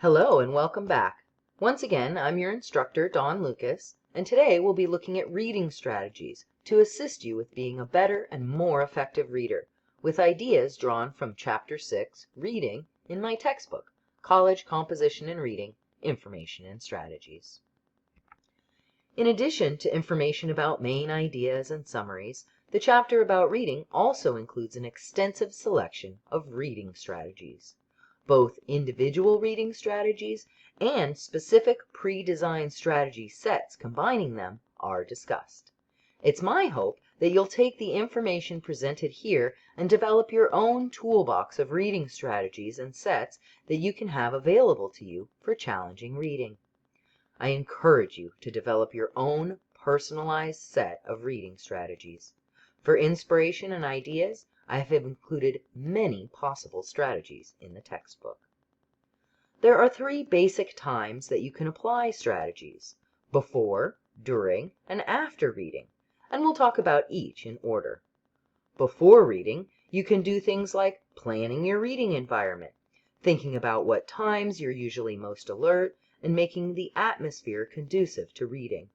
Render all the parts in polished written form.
Hello and welcome back. Once again, I'm your instructor, Dawn Lucas, and today we'll be looking at reading strategies to assist you with being a better and more effective reader, with ideas drawn from Chapter 6, Reading, in my textbook, College Composition and Reading, Information and Strategies. In addition to information about main ideas and summaries, the chapter about reading also includes an extensive selection of reading strategies. Both individual reading strategies and specific pre-designed strategy sets combining them are discussed. It's my hope that you'll take the information presented here and develop your own toolbox of reading strategies and sets that you can have available to you for challenging reading. I encourage you to develop your own personalized set of reading strategies. For inspiration and ideas, I have included many possible strategies in the textbook. There are 3 basic times that you can apply strategies: before, during, and after reading, and we'll talk about each in order. Before reading, you can do things like planning your reading environment, thinking about what times you're usually most alert, and making the atmosphere conducive to reading.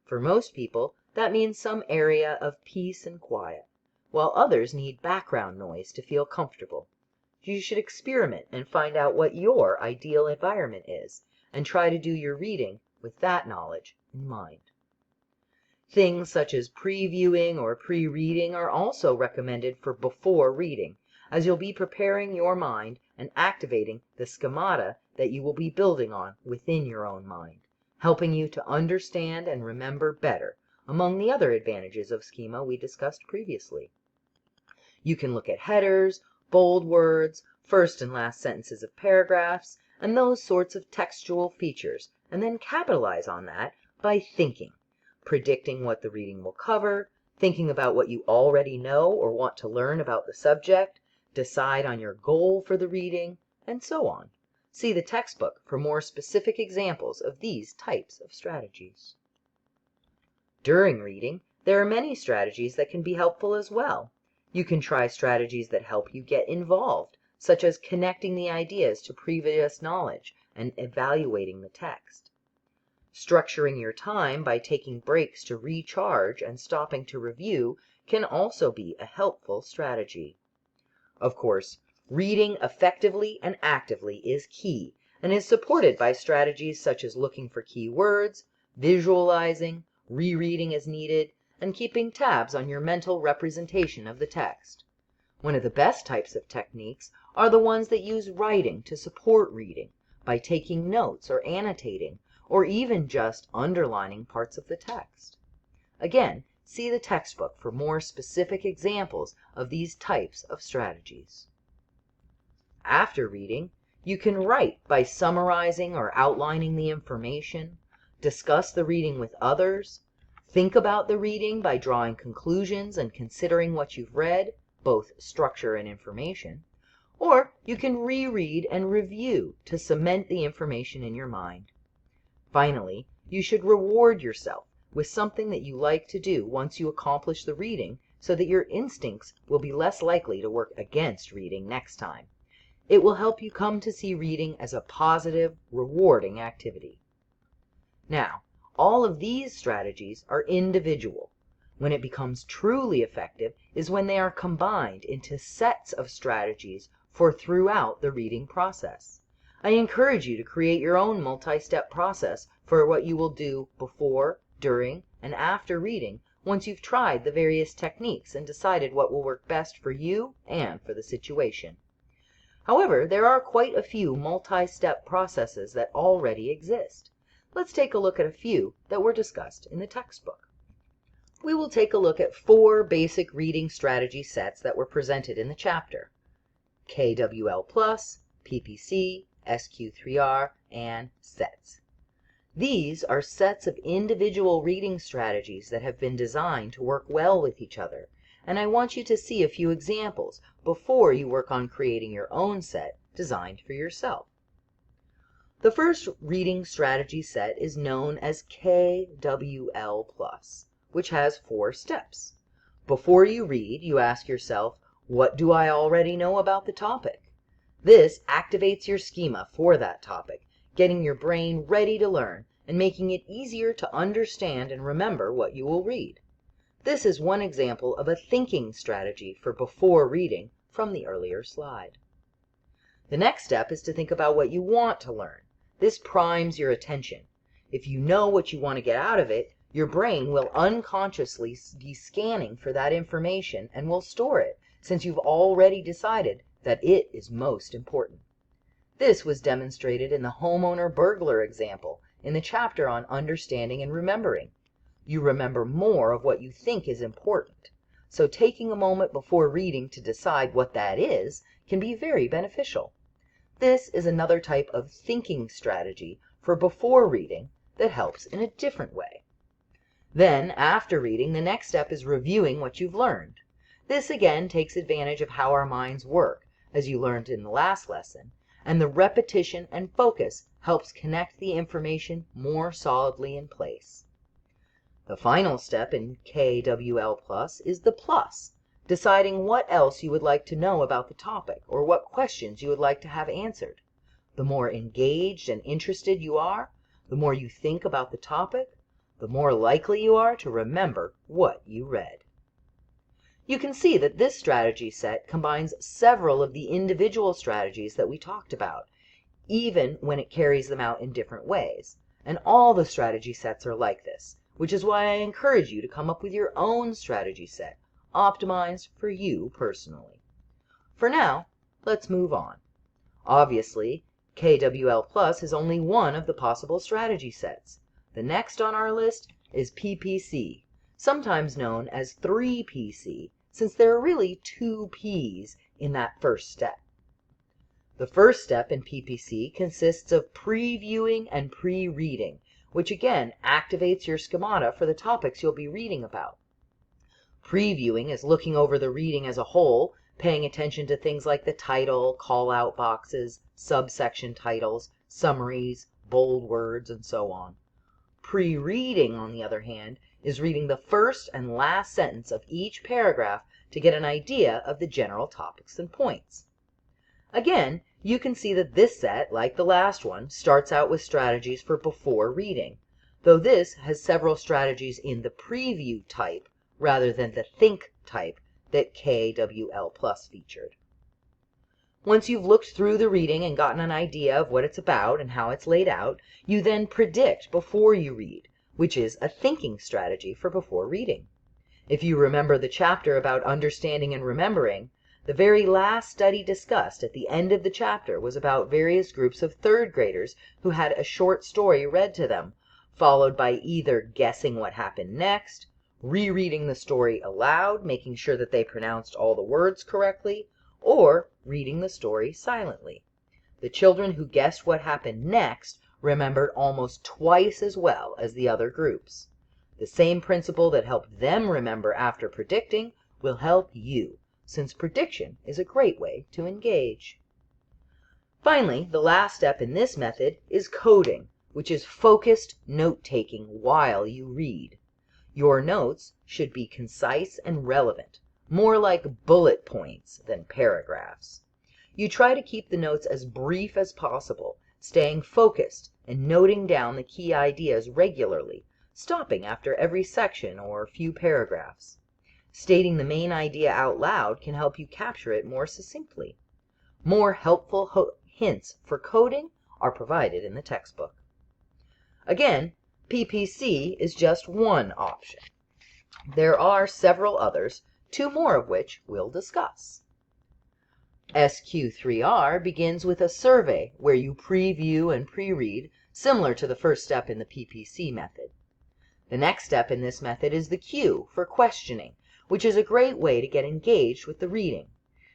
For most people, that means some area of peace and quiet, while others need background noise to feel comfortable. You should experiment and find out what your ideal environment is, and try to do your reading with that knowledge in mind. Things such as previewing or pre-reading are also recommended for before reading, as you'll be preparing your mind and activating the schemata that you will be building on within your own mind, helping you to understand and remember better, among the other advantages of schema we discussed previously. You can look at headers, bold words, first and last sentences of paragraphs, and those sorts of textual features, and then capitalize on that by thinking, predicting what the reading will cover, thinking about what you already know or want to learn about the subject, decide on your goal for the reading, and so on. See the textbook for more specific examples of these types of strategies. During reading, there are many strategies that can be helpful as well. You can try strategies that help you get involved, such as connecting the ideas to previous knowledge and evaluating the text. Structuring your time by taking breaks to recharge and stopping to review can also be a helpful strategy. Of course, reading effectively and actively is key and is supported by strategies such as looking for key words, visualizing, rereading as needed, and keeping tabs on your mental representation of the text. One of the best types of techniques are the ones that use writing to support reading by taking notes or annotating, or even just underlining parts of the text. Again, see the textbook for more specific examples of these types of strategies. After reading, you can write by summarizing or outlining the information, discuss the reading with others, think about the reading by drawing conclusions and considering what you've read, both structure and information, or you can reread and review to cement the information in your mind. Finally, you should reward yourself with something that you like to do once you accomplish the reading so that your instincts will be less likely to work against reading next time. It will help you come to see reading as a positive, rewarding activity. Now, all of these strategies are individual. When it becomes truly effective is when they are combined into sets of strategies for throughout the reading process. I encourage you to create your own multi-step process for what you will do before, during, and after reading once you've tried the various techniques and decided what will work best for you and for the situation. However, there are quite a few multi-step processes that already exist. Let's take a look at a few that were discussed in the textbook. We will take a look at 4 basic reading strategy sets that were presented in the chapter: KWL+, PPC, SQ3R, and SETS. These are sets of individual reading strategies that have been designed to work well with each other, and I want you to see a few examples before you work on creating your own set designed for yourself. The first reading strategy set is known as KWL+, which has 4 steps. Before you read, you ask yourself, what do I already know about the topic? This activates your schema for that topic, getting your brain ready to learn and making it easier to understand and remember what you will read. This is one example of a thinking strategy for before reading from the earlier slide. The next step is to think about what you want to learn. This primes your attention. If you know what you want to get out of it, your brain will unconsciously be scanning for that information and will store it, since you've already decided that it is most important. This was demonstrated in the homeowner burglar example in the chapter on understanding and remembering. You remember more of what you think is important, so taking a moment before reading to decide what that is can be very beneficial. This is another type of thinking strategy for before reading that helps in a different way. Then, after reading, the next step is reviewing what you've learned. This again takes advantage of how our minds work, as you learned in the last lesson, and the repetition and focus helps connect the information more solidly in place. The final step in KWL Plus is the plus, deciding what else you would like to know about the topic or what questions you would like to have answered. The more engaged and interested you are, the more you think about the topic, the more likely you are to remember what you read. You can see that this strategy set combines several of the individual strategies that we talked about, even when it carries them out in different ways. And all the strategy sets are like this, which is why I encourage you to come up with your own strategy set, optimized for you personally. For now, let's move on. Obviously, KWL Plus is only one of the possible strategy sets. The next on our list is PPC, sometimes known as 3PC, since there are really 2 P's in that first step. The first step in PPC consists of previewing and pre-reading, which again activates your schemata for the topics you'll be reading about. Previewing is looking over the reading as a whole, paying attention to things like the title, call-out boxes, subsection titles, summaries, bold words, and so on. Pre-reading, on the other hand, is reading the first and last sentence of each paragraph to get an idea of the general topics and points. Again, you can see that this set, like the last one, starts out with strategies for before reading, though this has several strategies in the preview type rather than the think type that KWL Plus featured. Once you've looked through the reading and gotten an idea of what it's about and how it's laid out, you then predict before you read, which is a thinking strategy for before reading. If you remember the chapter about understanding and remembering, the very last study discussed at the end of the chapter was about various groups of third graders who had a short story read to them, followed by either guessing what happened next, rereading the story aloud, making sure that they pronounced all the words correctly, or reading the story silently. The children who guessed what happened next remembered almost twice as well as the other groups. The same principle that helped them remember after predicting will help you, since prediction is a great way to engage. Finally, the last step in this method is coding, which is focused note-taking while you read. Your notes should be concise and relevant, more like bullet points than paragraphs. You try to keep the notes as brief as possible, staying focused and noting down the key ideas regularly, stopping after every section or few paragraphs. Stating the main idea out loud can help you capture it more succinctly. More helpful hints for coding are provided in the textbook. Again, PPC is just one option. There are several others, 2 more of which we'll discuss. SQ3R begins with a survey where you preview and pre-read, similar to the first step in the PPC method. The next step in this method is the Q for questioning, which is a great way to get engaged with the reading.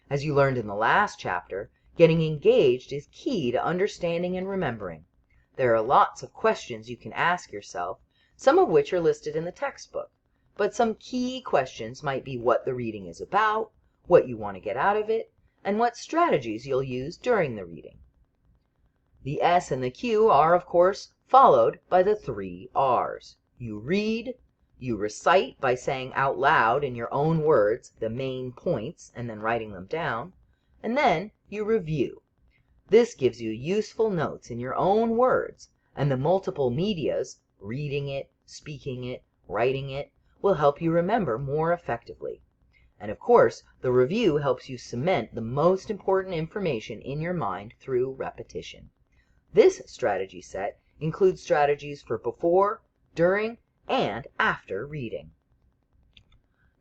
As you learned in the last chapter, getting engaged is key to understanding and remembering. There are lots of questions you can ask yourself, some of which are listed in the textbook, but some key questions might be what the reading is about, what you want to get out of it, and what strategies you'll use during the reading. The S and the Q are, of course, followed by the 3 R's. You read, you recite by saying out loud in your own words the main points and then writing them down, and then you review. This gives you useful notes in your own words, and the multiple medias, reading it, speaking it, writing it, will help you remember more effectively. And of course, the review helps you cement the most important information in your mind through repetition. This strategy set includes strategies for before, during, and after reading.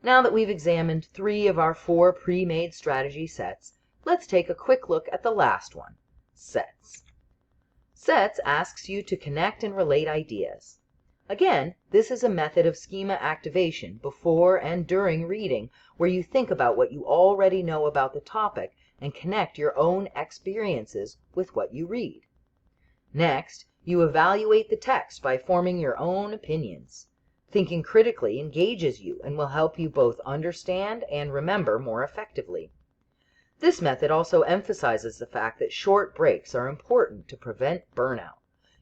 Now that we've examined 3 of our 4 pre-made strategy sets, let's take a quick look at the last one, sets. Sets asks you to connect and relate ideas. Again, this is a method of schema activation before and during reading, where you think about what you already know about the topic and connect your own experiences with what you read. Next, you evaluate the text by forming your own opinions. Thinking critically engages you and will help you both understand and remember more effectively. This method also emphasizes the fact that short breaks are important to prevent burnout.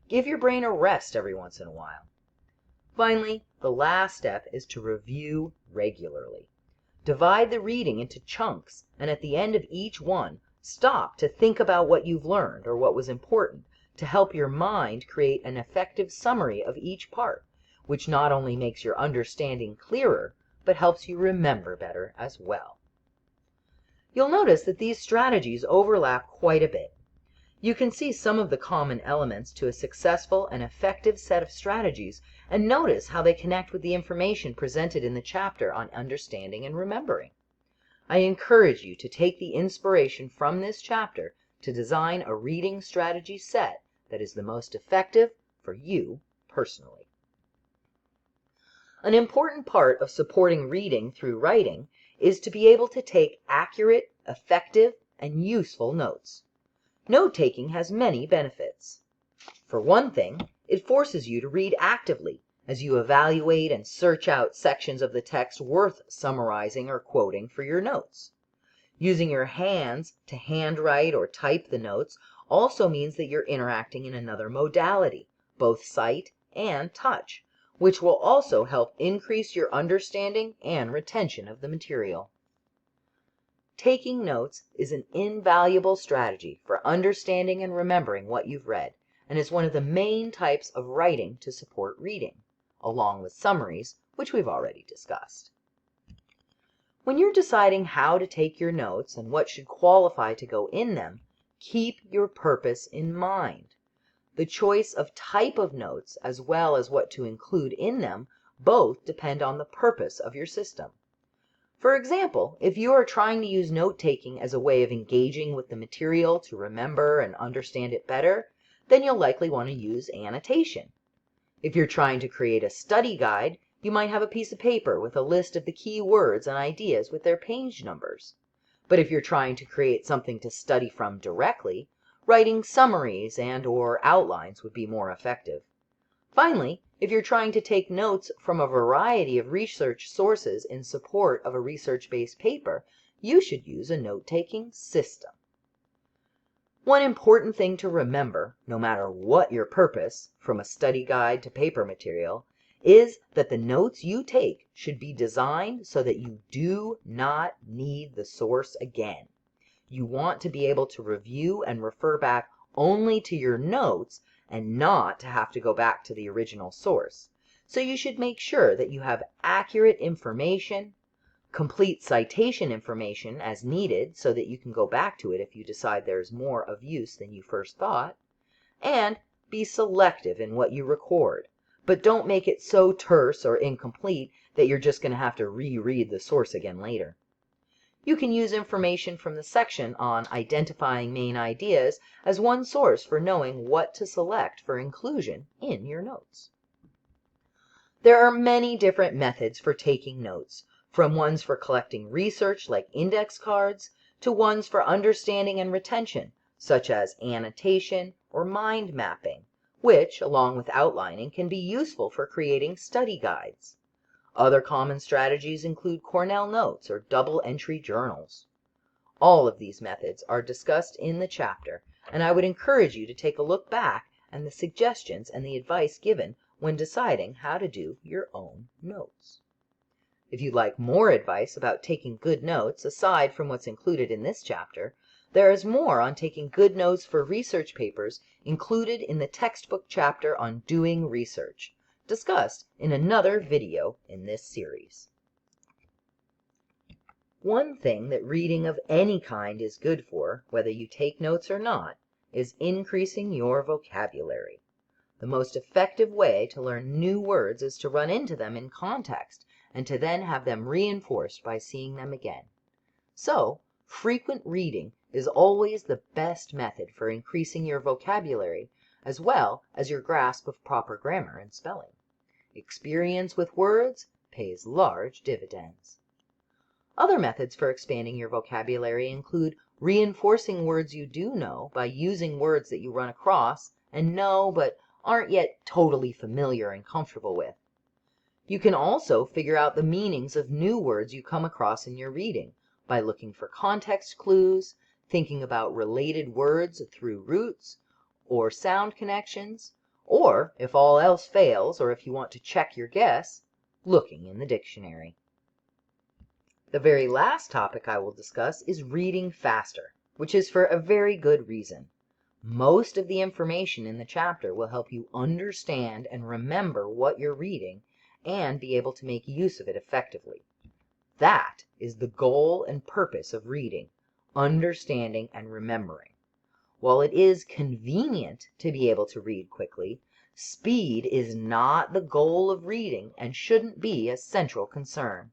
Give your brain a rest every once in a while. Finally, the last step is to review regularly. Divide the reading into chunks, and at the end of each one, stop to think about what you've learned or what was important to help your mind create an effective summary of each part, which not only makes your understanding clearer, but helps you remember better as well. You'll notice that these strategies overlap quite a bit. You can see some of the common elements to a successful and effective set of strategies and notice how they connect with the information presented in the chapter on understanding and remembering. I encourage you to take the inspiration from this chapter to design a reading strategy set that is the most effective for you personally. An important part of supporting reading through writing is to be able to take accurate, effective, and useful notes. Note-taking has many benefits. For one thing, it forces you to read actively as you evaluate and search out sections of the text worth summarizing or quoting for your notes. Using your hands to handwrite or type the notes also means that you're interacting in another modality, both sight and touch, which will also help increase your understanding and retention of the material. Taking notes is an invaluable strategy for understanding and remembering what you've read, and is one of the main types of writing to support reading, along with summaries, which we've already discussed. When you're deciding how to take your notes and what should qualify to go in them, keep your purpose in mind. The choice of type of notes, as well as what to include in them, both depend on the purpose of your system. For example, if you are trying to use note-taking as a way of engaging with the material to remember and understand it better, then you'll likely want to use annotation. If you're trying to create a study guide, you might have a piece of paper with a list of the key words and ideas with their page numbers. But if you're trying to create something to study from directly, writing summaries and/or outlines would be more effective. Finally, if you're trying to take notes from a variety of research sources in support of a research-based paper, you should use a note-taking system. One important thing to remember, no matter what your purpose, from a study guide to paper material, is that the notes you take should be designed so that you do not need the source again. You want to be able to review and refer back only to your notes and not to have to go back to the original source. So you should make sure that you have accurate information, complete citation information as needed so that you can go back to it if you decide there's more of use than you first thought, and be selective in what you record. But don't make it so terse or incomplete that you're just going to have to reread the source again later. You can use information from the section on identifying main ideas as one source for knowing what to select for inclusion in your notes. There are many different methods for taking notes, from ones for collecting research like index cards to ones for understanding and retention, such as annotation or mind mapping, which, along with outlining, can be useful for creating study guides. Other common strategies include Cornell notes or double-entry journals. All of these methods are discussed in the chapter, and I would encourage you to take a look back at the suggestions and the advice given when deciding how to do your own notes. If you'd like more advice about taking good notes aside from what's included in this chapter, There is more on taking good notes for research papers included in the textbook chapter on doing research, discussed in another video in this series. One thing that reading of any kind is good for, whether you take notes or not, is increasing your vocabulary. The most effective way to learn new words is to run into them in context and to then have them reinforced by seeing them again. So, frequent reading is always the best method for increasing your vocabulary as well as your grasp of proper grammar and spelling. Experience with words pays large dividends. Other methods for expanding your vocabulary include reinforcing words you do know by using words that you run across and know but aren't yet totally familiar and comfortable with. You can also figure out the meanings of new words you come across in your reading by looking for context clues, thinking about related words through roots or sound connections, or if all else fails, or if you want to check your guess, looking in the dictionary. The very last topic I will discuss is reading faster, which is for a very good reason. Most of the information in the chapter will help you understand and remember what you're reading and be able to make use of it effectively. That is the goal and purpose of reading, understanding and remembering. While it is convenient to be able to read quickly, speed is not the goal of reading and shouldn't be a central concern.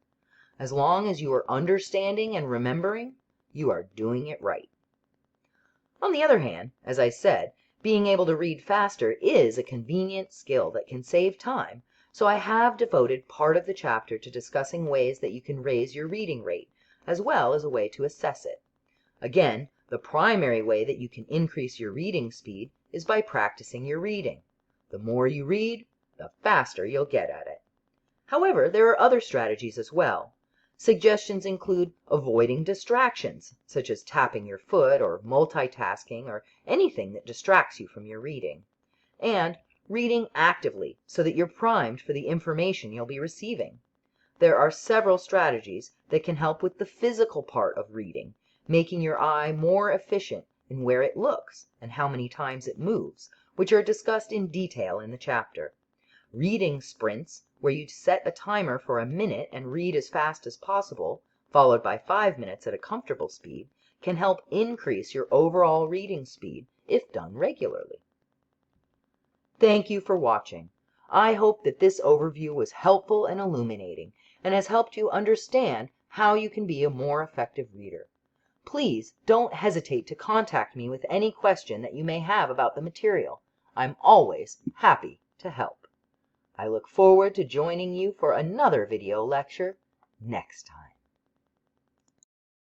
As long as you are understanding and remembering, you are doing it right. On the other hand, as I said, being able to read faster is a convenient skill that can save time, so I have devoted part of the chapter to discussing ways that you can raise your reading rate, as well as a way to assess it. Again, the primary way that you can increase your reading speed is by practicing your reading. The more you read, the faster you'll get at it. However, there are other strategies as well. Suggestions include avoiding distractions, such as tapping your foot or multitasking or anything that distracts you from your reading, and reading actively so that you're primed for the information you'll be receiving. There are several strategies that can help with the physical part of reading, making your eye more efficient in where it looks and how many times it moves, which are discussed in detail in the chapter. Reading sprints, where you set a timer for a minute and read as fast as possible, followed by 5 minutes at a comfortable speed, can help increase your overall reading speed if done regularly. Thank you for watching. I hope that this overview was helpful and illuminating and has helped you understand how you can be a more effective reader. Please don't hesitate to contact me with any question that you may have about the material. I'm always happy to help. I look forward to joining you for another video lecture next time.